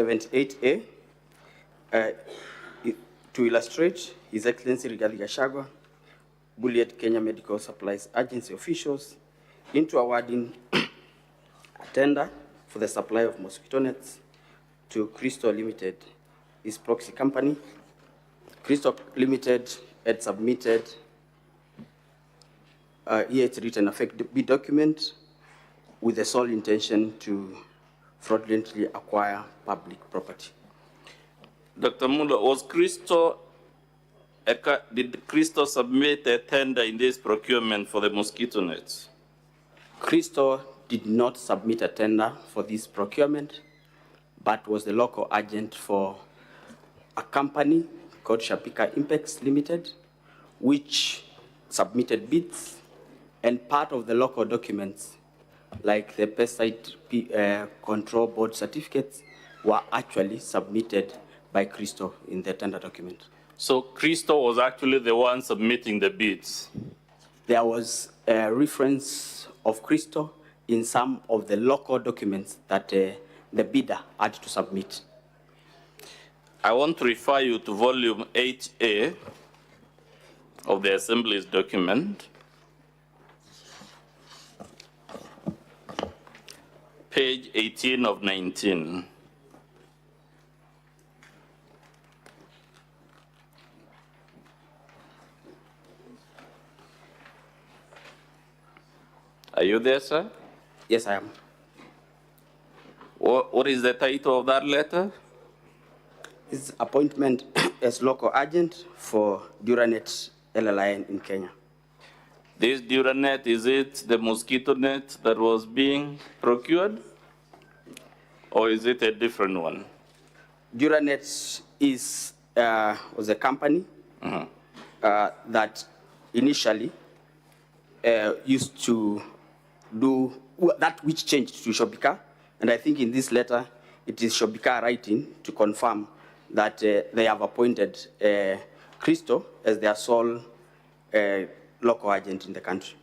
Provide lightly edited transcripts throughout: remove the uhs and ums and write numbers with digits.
78A. To illustrate, His Excellency Gachagua bullied Kenya Medical Supplies Agency officials into awarding a tender for the supply of mosquito nets to Crystal Limited, his proxy company. Crystal Limited had submitted here it's written a fake bid document with the sole intention to fraudulently acquire public property. Dr. Muller, did Crystal submit a tender in this procurement for the mosquito nets? Crystal did not submit a tender for this procurement, but was the local agent for a company called Shapika Impex Limited, which submitted bids, and part of the local documents, like the pesticide control board certificates, were actually submitted by Crystal in the tender document. So Crystal was actually the one submitting the bids? There was a reference of Crystal in some of the local documents that the bidder had to submit. I want to refer you to volume 8A of the Assembly's document, page 18 of 19. Are you there, sir? Yes, I am. What is the title of that letter? It's appointment as local agent for Duranet LLIN in Kenya. This Duranet, is it the mosquito net that was being procured? Or is it a different one? Duranet was a company that initially used to do that which changed to Shopika. And I think in this letter, it is Shopika writing to confirm that they have appointed Crystal as their sole local agent in the country.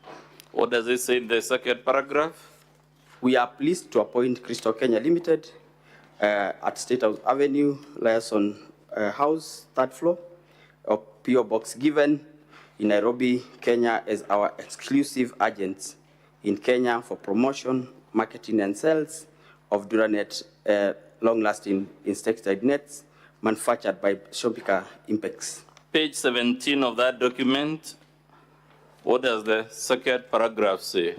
What does it say in the second paragraph? We are pleased to appoint Crystal Kenya Limited at State House Avenue, Liaison House, 3rd floor, of PO Box given in Nairobi, Kenya, as our exclusive agents in Kenya for promotion, marketing, and sales of Duranet long-lasting insecticide nets manufactured by Shopika Impex. Page 17 of that document, what does the second paragraph say?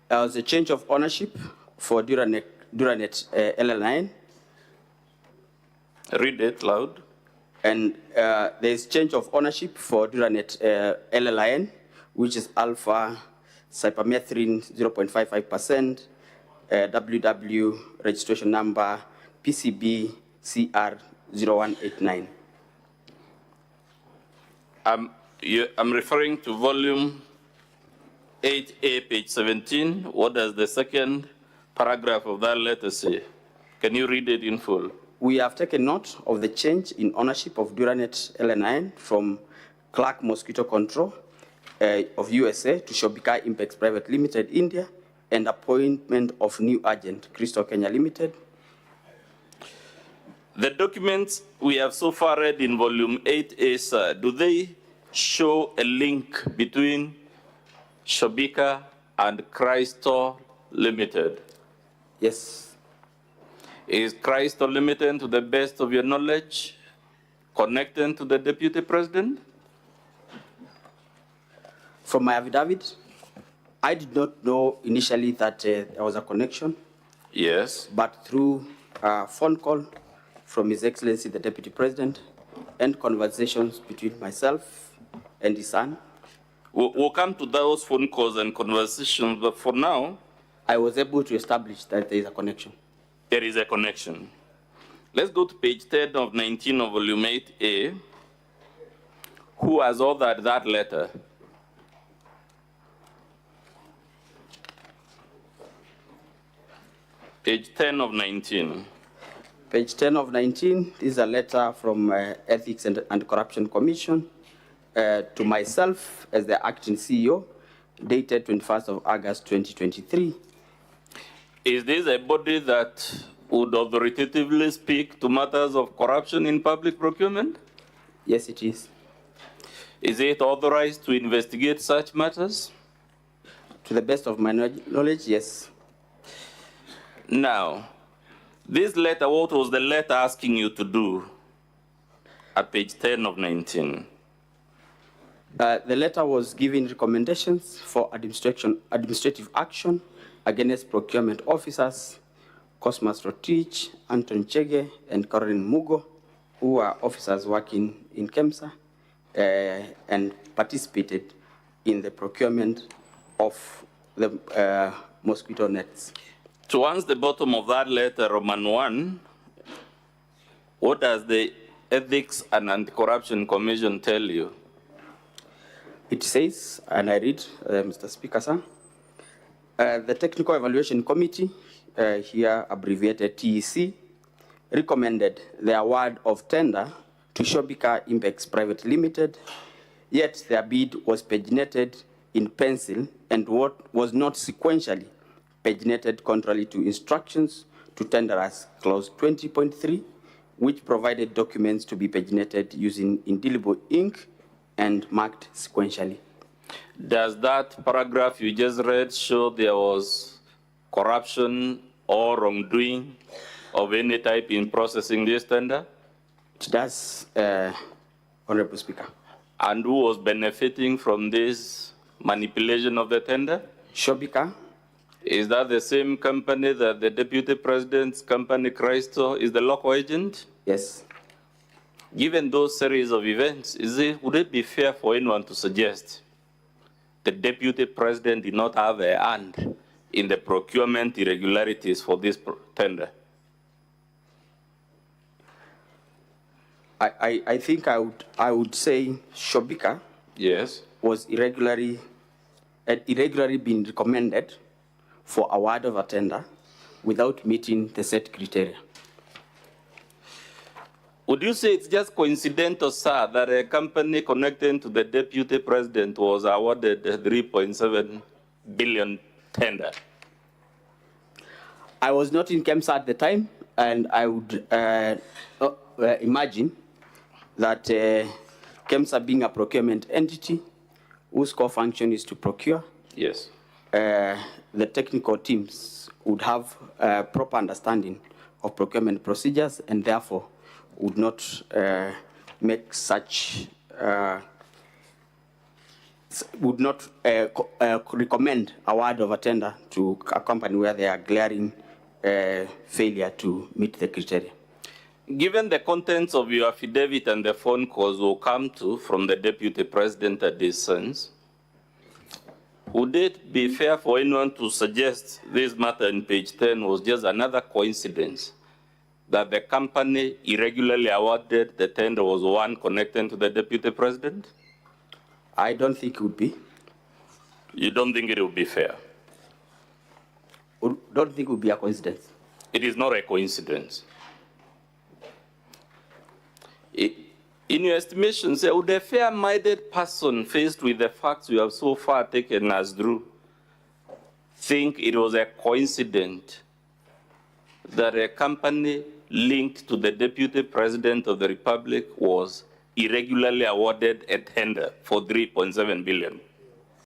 There was a change of ownership for Duranet LL9. Read it loud. And there's change of ownership for Duranet LLIN, which is alpha cypermethrin 0.55%, WW registration number PCB CR 0189. I'm referring to volume 8A, page 17. What does the second paragraph of that letter say? Can you read it in full? We have taken note of the change in ownership of Duranet LN9 from Clark Mosquito Control of USA to Shopika Impex Private Limited, India, and appointment of new agent, Crystal Kenya Limited. The documents we have so far read in volume 8A, sir, do they show a link between Shopika and Crystal Limited? Yes. Is Crystal Limited, to the best of your knowledge, connected to the Deputy President? From my affidavit, I did not know initially that there was a connection. Yes. But through a phone call from His Excellency the Deputy President and conversations between myself and his son. We'll come to those phone calls and conversations, but for now, I was able to establish that there is a connection. There is a connection. Let's go to page 10 of 19 of volume 8A. Who has authored that letter? Page 10 of 19. Page 10 of 19 is a letter from Ethics and Corruption Commission to myself as the acting CEO, dated 21st of August 2023. Is this a body that would authoritatively speak to matters of corruption in public procurement? Yes, it is. Is it authorized to investigate such matters? To the best of my knowledge, yes. Now, this letter, what was the letter asking you to do at page 10 of 19? The letter was giving recommendations for administrative action against procurement officers, Cosmas Rotich, Anton Chege, and Corin Mugo, who are officers working in KEMSA and participated in the procurement of the mosquito nets. Towards the bottom of that letter, Roman 1, what does the Ethics and Anti-Corruption Commission tell you? It says, and I read, Mr. Speaker, sir, the Technical Evaluation Committee, here abbreviated TEC, recommended the award of tender to Shobika Impex Private Limited, yet their bid was paginated in pencil and what was not sequentially paginated contrary to instructions to tenderers clause 20.3, which provided documents to be paginated using indelible ink and marked sequentially. Does that paragraph you just read show there was corruption or wrongdoing of any type in processing this tender? It does, Honorable Speaker. And who was benefiting from this manipulation of the tender? Shobika. Is that the same company that the Deputy President's company, Christo, is the local agent? Yes. Given those series of events, would it be fair for anyone to suggest the Deputy President did not have a hand in the procurement irregularities for this tender? I think I would say Shobika, yes, was irregularly been recommended for award of a tender without meeting the set criteria. Would you say it's just coincidental, sir, that a company connected to the Deputy President was awarded a 3.7 billion tender? I was not in KEMSA at the time, and I would imagine that KEMSA being a procurement entity whose core function is to procure, yes, the technical teams would have a proper understanding of procurement procedures and therefore would not make such, would not recommend award of a tender to a company where they are glaring failure to meet the criteria. Given the contents of your affidavit and the phone calls we'll come to from the Deputy President at this sense, would it be fair for anyone to suggest this matter in page 10 was just another coincidence that the company irregularly awarded the tender was one connected to the Deputy President? I don't think it would be. You don't think it would be fair? Don't think it would be a coincidence. It is not a coincidence. In your estimation, say, would a fair-minded person faced with the facts you have so far taken as true think it was a coincidence that a company linked to the Deputy President of the Republic was irregularly awarded a tender for 3.7 billion?